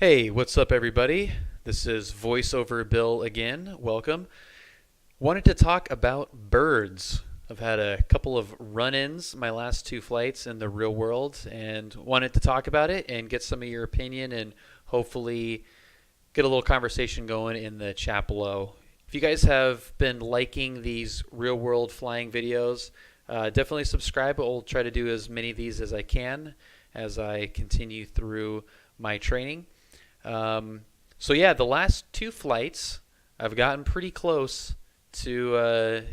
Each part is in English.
Hey, what's up, everybody? This is VoiceOver Bill again. Welcome. Wanted to talk about birds. I've had a couple of run-ins my last two flights in the real world and wanted to talk about it and get some of your opinion and hopefully get a little conversation going in the chat below. If you guys have been liking these real world flying videos, definitely subscribe. I'll try to do as many of these as I can as I continue through my training. So yeah, the last two flights, I've gotten pretty close to a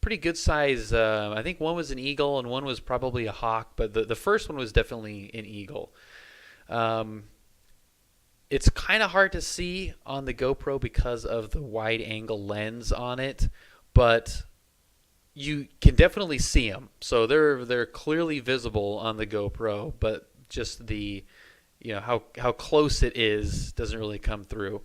pretty good size. I think one was an eagle and one was probably a hawk, but the first one was definitely an eagle. It's kind of hard to see on the GoPro because of the wide angle lens on it, but you can definitely see them. So they're clearly visible on the GoPro, but just the how close it is doesn't really come through.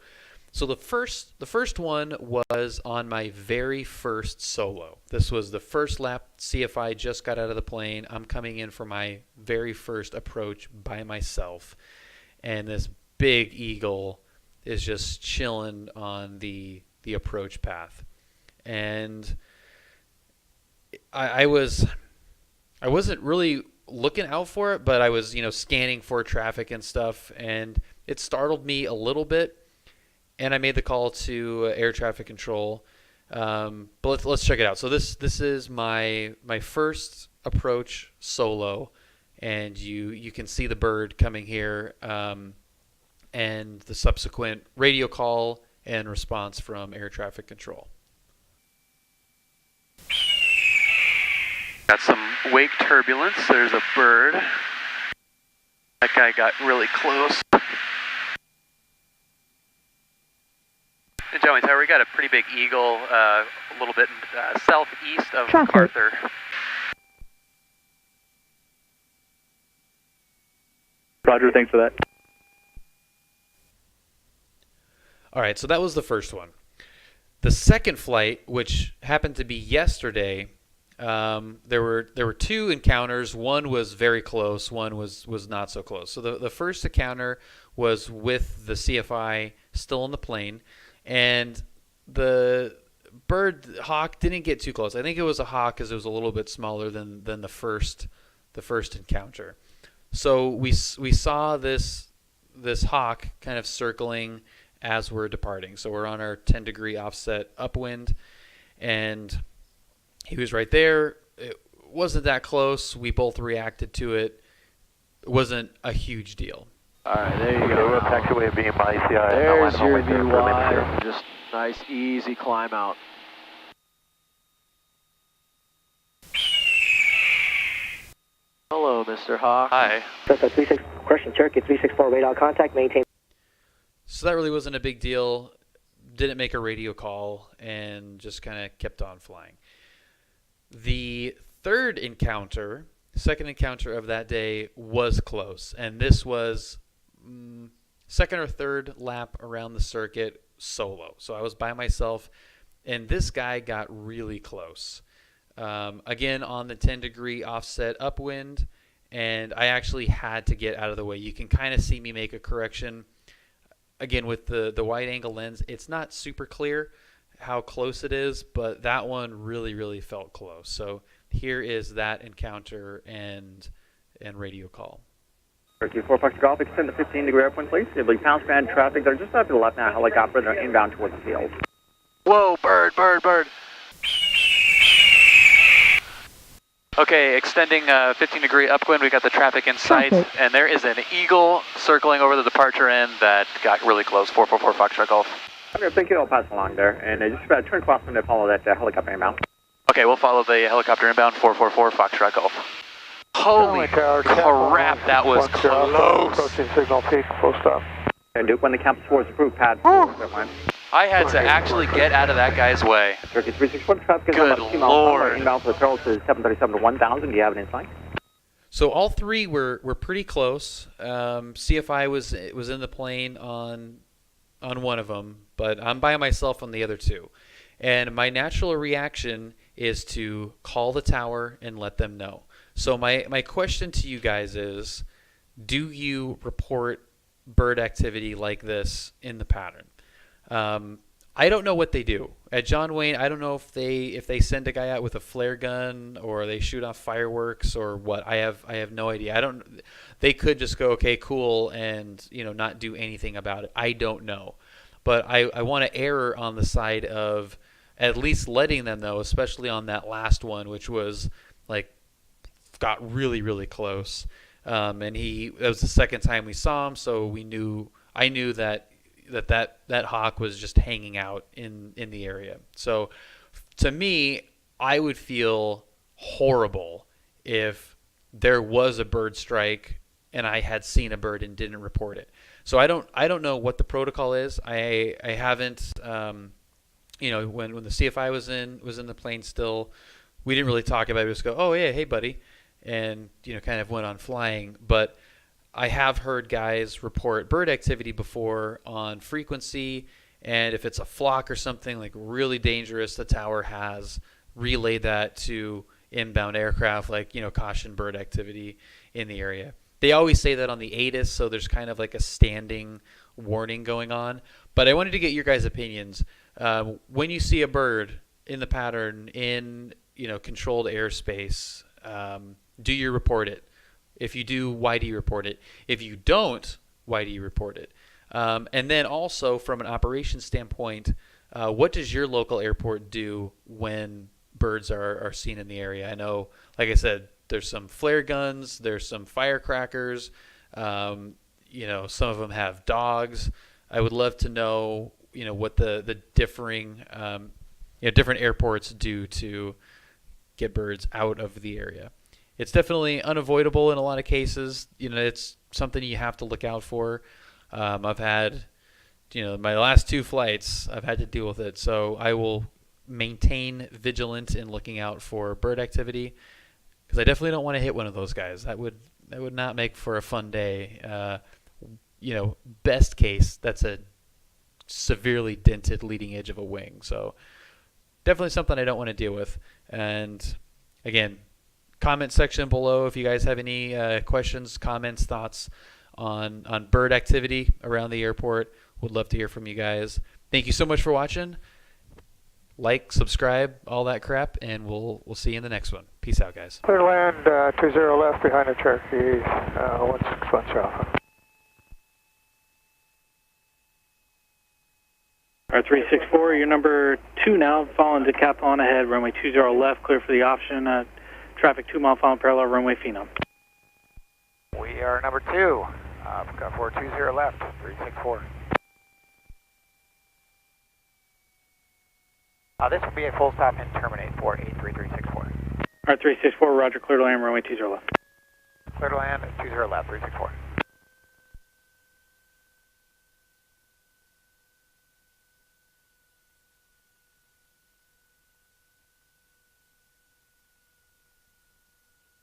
So the first one was on my very first solo. This was the first lap. CFI just got out of the plane. I'm coming in for my very first approach by myself, and this big eagle is just chilling on the approach path. And I wasn't really looking out for it, but I was scanning for traffic and stuff, and it startled me a little bit, and I made the call to air traffic control. But let's check it out. So this is my first approach solo, and you can see the bird coming here, and the subsequent radio call and response from air traffic control. Got some wake turbulence. There's a bird. That guy got really close. And Joey, we got a pretty big eagle a little bit southeast of MacArthur. Roger, thanks for that. All right, so that was the first one. The second flight, which happened to be yesterday, there were two encounters. One was very close. One was not so close. So the first encounter was with the CFI still on the plane, and the hawk didn't get too close. I think it was a hawk because it was a little bit smaller than the first encounter. So we saw this hawk kind of circling as we're departing. So we're on our 10-degree offset upwind, and he was right there. It wasn't that close. We both reacted to it. It wasn't a huge deal. All right, there you go. We'll taxiway being by CI. There's your VY. Just nice, easy climb out. Hello, Mr. Hawk. Hi. Delta 36, question Cherokee 364 radar contact, maintain. So that really wasn't a big deal. Didn't make a radio call and just kind of kept on flying. The third encounter, second encounter of that day, was close. And this was second or third lap around the circuit solo. So I was by myself, and this guy got really close. Again, on the 10-degree offset upwind, and I actually had to get out of the way. You can kind of see me make a correction. Again, with the wide angle lens, it's not super clear how close it is, but that one really felt close. So here is that encounter and radio call. Cherokee 4 Fox Golf, extend the 15-degree airplane, please. You'll be pound span traffic. They're just up to the left now, helicopter. They're inbound towards the field. Whoa, bird. Okay, extending 15-degree upwind. We got the traffic in sight, and there is an eagle circling over the departure end that got really close. 444 Foxtrot Golf. Okay, thank you. I'll pass along there. And just about turn across and follow that helicopter inbound. Okay, we'll follow the helicopter inbound. 444 Foxtrot Golf. Holy crap, that was close. Approaching signal peak, full stop. And Duke, when the campus was approved, pad 4, that went. I had to actually get out of that guy's way. Cherokee 361, traffic is Good about 2 Lord. miles inbound for the Pearl to 737 to 1000. Do you have an insight? So all three were pretty close. CFI was in the plane on one of them, but I'm by myself on the other two. And my natural reaction is to call the tower and let them know. So my question to you guys is, do you report bird activity like this in the pattern. I don't know what they do at John Wayne. I don't know if they send a guy out with a flare gun or they shoot off fireworks or what. I have no idea. I don't. They could just go, okay, cool, and not do anything about it. I don't know, but I want to err on the side of at least letting them know, especially on that last one, which was like got really, really close. And that was the second time we saw him, so I knew that hawk was just hanging out in the area. So to me, I would feel horrible if there was a bird strike and I had seen a bird and didn't report it. So I don't know what the protocol is. I haven't when the CFI was in the plane still, we didn't really talk about it. We just go, oh yeah, hey buddy, and kind of went on flying. But I have heard guys report bird activity before on frequency, and if it's a flock or something like really dangerous, the tower has relayed that to inbound aircraft, like caution bird activity in the area. They always say that on the ATIS, so there's kind of like a standing warning going on. But I wanted to get your guys' opinions. When you see a bird in the pattern in controlled airspace, do you report it? If you do, why do you report it? If you don't, why do you report it? And then also from an operations standpoint, what does your local airport do when birds are seen in the area? I know, like I said, there's some flare guns, there's some firecrackers, some of them have dogs. I would love to know, what the differing, different airports do to get birds out of the area. It's definitely unavoidable in a lot of cases. It's something you have to look out for. I've had, my last 2 flights, I've had to deal with it. So I will maintain vigilant in looking out for bird activity, because I definitely don't want to hit one of those guys. That would not make for a fun day. Best case, that's a severely dented leading edge of a wing. So definitely something I don't want to deal with. And again, comment section below if you guys have any questions, comments, thoughts on bird activity around the airport. Would love to hear from you guys. Thank you so much for watching. Like, subscribe, all that crap, and we'll see you in the next one. Peace out, guys. Clear to land, 20 left behind the Cherokee, 161 Alpha. R364, you're number 2 now, following DeKalb on ahead, runway 20 left, clear for the option, traffic 2 mile final parallel, runway Phenom. We are number 2, got 420 left, 364. This will be a full stop and terminate for 83364. R364, roger, clear to land, runway 20 left. Clear to land, 20 left, 364.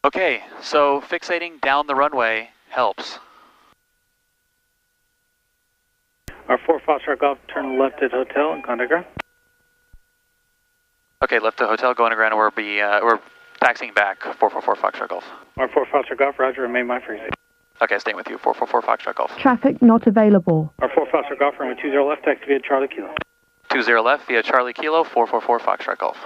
Okay, so fixating down the runway helps. R4 Foxtrot Golf, turn left at hotel and contact ground. Okay, left to hotel, going to ground, and we're taxiing back, 444 Foxtrot Golf. R4 Foxtrot Golf, roger, remain my frequency. Okay, staying with you, 444 Foxtrot Golf. Traffic not available. R4 Foxtrot Golf, runway 20 left, taxi via Charlie Kilo. 20 left via Charlie Kilo, 444 Foxtrot Golf.